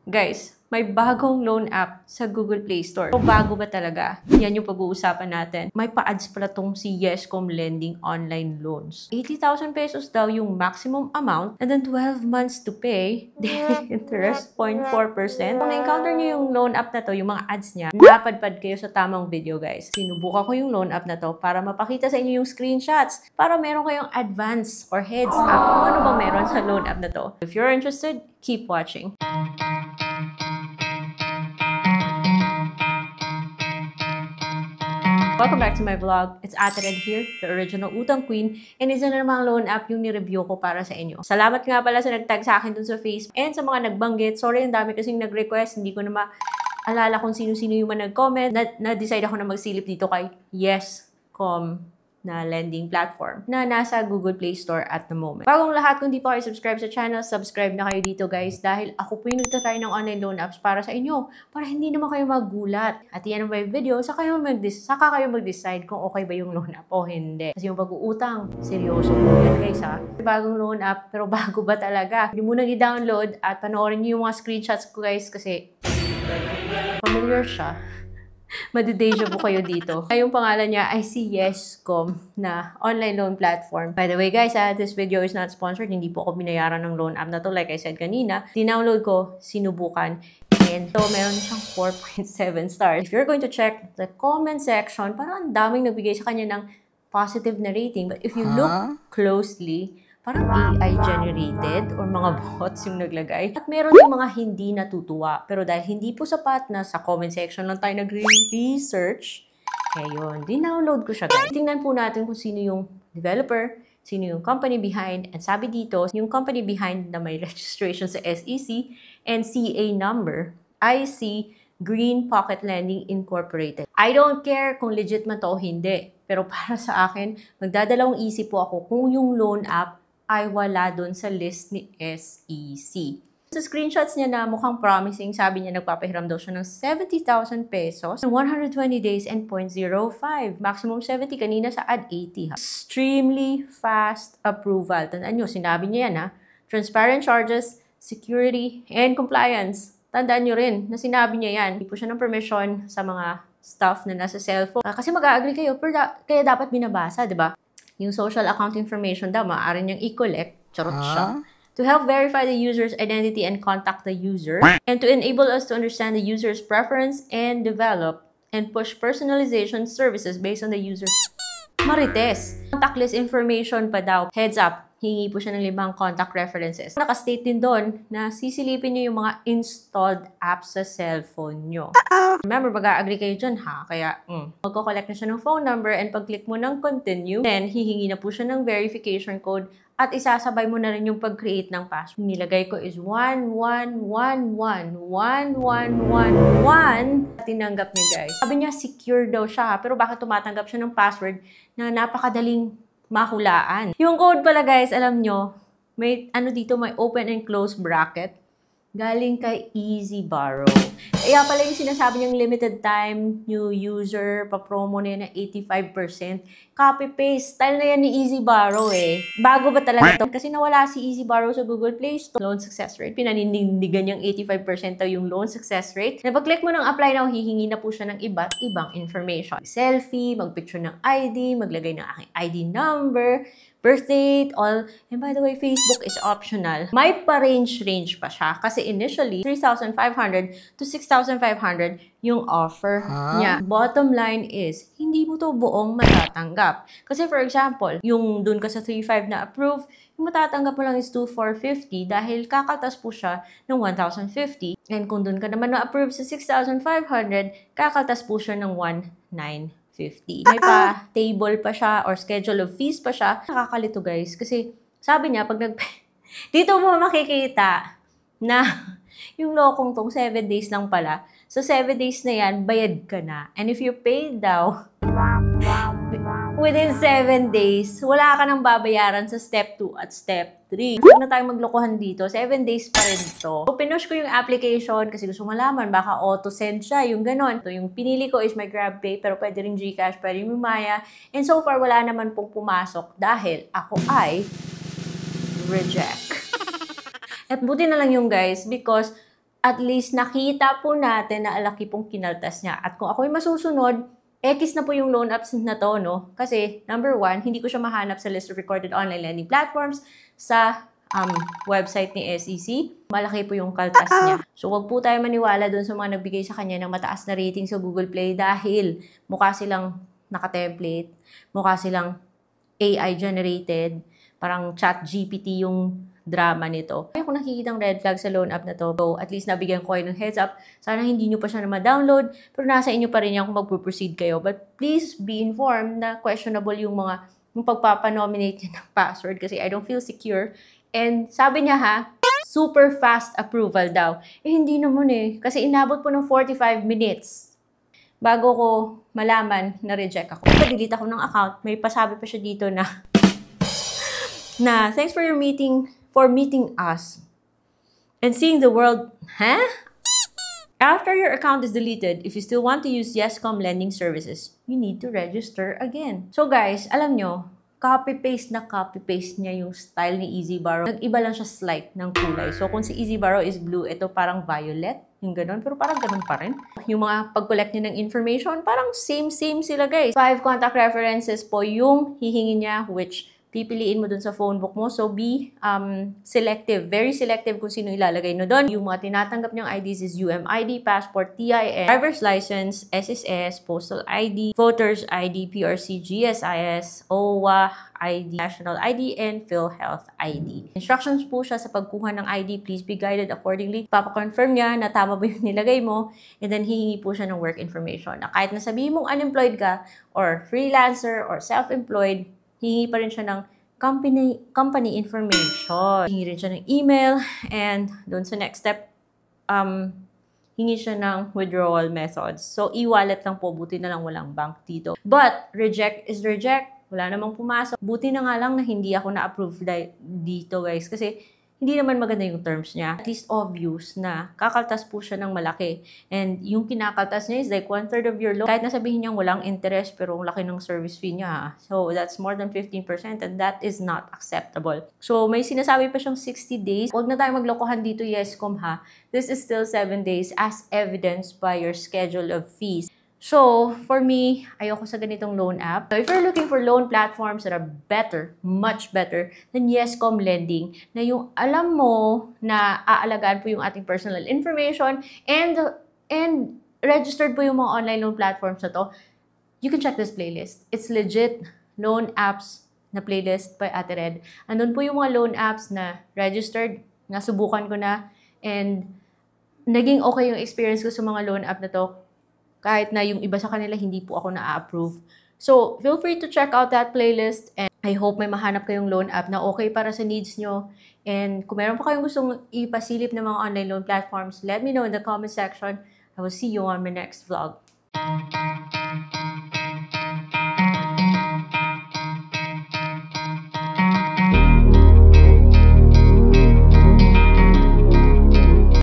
Guys, may bagong loan app sa Google Play Store. O bago ba talaga? Yan yung pag-uusapan natin. May pa-ads pala tong si Yescom Lending Online Loans. 80,000 pesos daw yung maximum amount and then 12 months to pay. Daily interest, 0.4%. Kung na-encounter nyo yung loan app na to, yung mga ads niya, napadpad kayo sa tamang video, guys. Sinubukan ko yung loan app na to para mapakita sa inyo yung screenshots para meron kayong advance or heads up kung ano bang meron sa loan app na to. If you're interested, keep watching. Welcome back to my vlog. It's Ate Red here, the original Utang Queen, and isa na namang loan app yung ni-review ko para sa inyo. Salamat nga pala sa nag-tag sa akin dun sa Facebook and sa mga nagbanggit. Sorry, ang dami kasing nag-request. Hindi ko na maalala kung sino-sino yung mga nag-comment. Na-decide ako na magsilip dito kay Yescom na lending platform na nasa Google Play Store at the moment. Bagong lahat, kung di pa kayo subscribe sa channel, subscribe na kayo dito, guys, dahil ako po yung nagtatry ng online loan apps para sa inyo, para hindi naman kayo magulat. At yan ang may video, saka kayo mag-decide kung okay ba yung loan app o hindi. Kasi yung pag-uutang, seryoso po yan, guys, ha? Bagong loan app, pero bago ba talaga? Hindi mo nang i-download at panoorin niyo yung mga screenshots ko, guys, kasi familiar siya. Madideja po kayo dito. Yung pangalan niya ay si Yescom na online loan platform. By the way, guys, this video is not sponsored. Hindi po ako binayaran ng loan app na to. Like I said kanina, dinownload ko, sinubukan. And so, meron siyang 4.7 stars. If you're going to check the comment section, parang ang daming nagbigay sa kanya ng positive na rating. But if you look closely, parang AI generated or mga bots yung naglagay. At meron yung mga hindi natutuwa. Pero dahil hindi po sapat na sa comment section lang tayo nag-research, kaya yun, dinownload ko siya, guys. Tingnan po natin kung sino yung developer, sino yung company behind. And sabi dito, yung company behind na may registration sa SEC and CA number, IC Green Pocket Lending Incorporated. I don't care kung legit man to o hindi. Pero para sa akin, magdadalawang isip po ako kung yung loan app ay wala dun sa list ni SEC. Sa screenshots niya na mukhang promising, sabi niya nagpapahiram daw siya ng 70,000 pesos in 120 days and 0.05. Maximum 70, kanina sa ad 80. Ha? Extremely fast approval. Tandaan nyo, sinabi niya yan, ha? Transparent charges, security, and compliance. Tandaan nyo rin na sinabi niya yan. Hindi po siya ng permission sa mga stuff na nasa cellphone. Kasi mag-a-agree kayo, pero kaya dapat binabasa, di ba? Yung social account information daw, maaari niyang i-collect, charot siya, to help verify the user's identity and contact the user, and to enable us to understand the user's preference and develop and push personalization services based on the user's Marites. Contactless information pa daw. Heads up, hingi po siya ng 5 contact references. Naka-state din doon na sisilipin niyo yung mga installed apps sa cellphone nyo. Remember, mag-a-agree kayo dyan, ha? Kaya, magko-collect na siya ng phone number and pag-click mo ng continue, then hihingi na po siya ng verification code at isasabay mo na rin yung pag-create ng password. Nilagay ko is 111111. Tinanggap niya, guys. Sabi niya, secure daw siya, pero bakit tumatanggap siya ng password na napakadaling mahulaan? Yung code pala, guys, alam nyo, may dito, may open and close bracket. Galing kay Easy Borrow. Kaya pala yung sinasabi niyang limited time, new user, pa-promo na yan na 85%. Copy-paste. Style na yan ni Easy Borrow eh. Bago ba talaga to? Kasi nawala si Easy Borrow sa Google Play Store. Loan success rate. Pinanindigan niyang 85% daw yung loan success rate. Napag-click mo ng apply now, hihingi na po siya ng iba't ibang information. Selfie, mag-picture ng ID, maglagay ng aking ID number, birth date, all. And by the way, Facebook is optional. May pa-range pa siya. Kasi initially, 3,500 to 6,500 yung offer niya. Bottom line is, hindi mo to buong matatanggap. Kasi for example, yung dun ka sa 3,500 na approve, yung matatanggap mo lang is 2,450 dahil kakatas po siya ng 1,050. And kung dun ka naman na-approve sa 6,500, kakatas po siya ng 1,950. May pa-table pa siya or schedule of fees pa siya. Nakakalito, guys. Kasi sabi niya, pag dito mo makikita na yung lokong tong 7 days lang pala. So 7 days na yan, bayad ka na. And if you pay daw within 7 days, wala ka nang babayaran sa step 2 at step 3. Huwag na tayong maglokohan dito. 7 days pa rin to. So, pinush ko yung application kasi gusto malaman, baka auto-send siya, yung ganon. So, yung pinili ko is my GrabPay, pero pwede rin GCash, pwede rin Maya. And so far, wala naman pong pumasok dahil ako ay reject. At buti na lang yung guys because at least nakita po natin na alaki pong kinaltas niya. At kung ako'y masusunod, X na po yung loan apps na to, no? Kasi, number one, hindi ko siya mahanap sa list of recorded online lending platforms sa website ni SEC. Malaki po yung kaltas niya. So, wag po tayo maniwala dun sa mga nagbigay sa kanya ng mataas na rating sa Google Play dahil mukha silang naka-template, mukha silang AI-generated, parang chat GPT yung drama nito. Kaya kung nakikitang red flag sa loan app na to, so at least nabigyan ko kayo ng heads up. Sana hindi nyo pa siya na ma-download, pero nasa inyo pa rin yan kung mag-proceed kayo. But please be informed na questionable yung pagpapanominate niya ng password kasi I don't feel secure. And sabi niya super fast approval daw. Hindi naman kasi inabot po ng 45 minutes bago ko malaman na reject ako. Pag-delete ako ng account, may pasabi pa siya dito na thanks for meeting us and seeing the world. After your account is deleted, if you still want to use Yescom lending services, you need to register again. So guys, alam nyo, copy-paste niya yung style ni Easy Borrow. Nag-iba lang siya slight ng kulay. So kung si Easy Borrow is blue, ito parang violet. Yung ganun, pero parang ganun pa rin. Yung mga pag-collect niya ng information, parang same sila guys. 5 contact references po yung hihingi niya, which pipiliin mo dun sa phone book mo. So, be selective. Very selective kung sino ilalagay no doon. Yung mga tinatanggap niyang IDs is UMID, passport, TIN, driver's license, SSS, postal ID, voters ID, PRC, GSIS, OWA, ID, national ID, and PhilHealth ID. Instructions po siya sa pagkuha ng ID. Please be guided accordingly. Papakonfirm niya na tama ba yung nilagay mo, and then hihingi po siya ng work information. Na kahit nasabihin mong unemployed ka, or freelancer, or self-employed, hihingi pa rin siya ng company information. Hihingi rin siya ng email. And doon sa next step, hingi siya ng withdrawal methods. So, e-wallet lang po. Buti na lang walang bank dito. But, reject is reject. Wala namang pumasok. Buti na nga lang na hindi ako na-approve dito, guys. Kasi, hindi naman maganda yung terms niya. At least obvious na kakaltas po siya ng malaki. And yung kinakaltas niya is like 1/3 of your loan. Kahit nasabihin niyang walang interest pero ang laki ng service fee niya. So that's more than 15% and that is not acceptable. So may sinasabi pa siyang 60 days. Huwag na tayo maglokohan dito, Yescom This is still 7 days as evidenced by your schedule of fees. So, for me, ayoko sa ganitong loan app. So, if you're looking for loan platforms that are better, much better than Yescom Lending, na yung alam mo na aalagaan po yung ating personal information and registered po yung mga online loan platforms na to, you can check this playlist. It's legit loan apps na playlist by Ate Red. Andun po yung mga loan apps na registered, nasubukan ko na, and naging okay yung experience ko sa mga loan app na to. Kahit na yung iba sa kanila, hindi po ako na-approve. So, feel free to check out that playlist. And I hope may mahanap kayong loan app na okay para sa needs nyo. And kung meron pa kayong gustong ipasilip ng mga online loan platforms, let me know in the comment section. I will see you on my next vlog.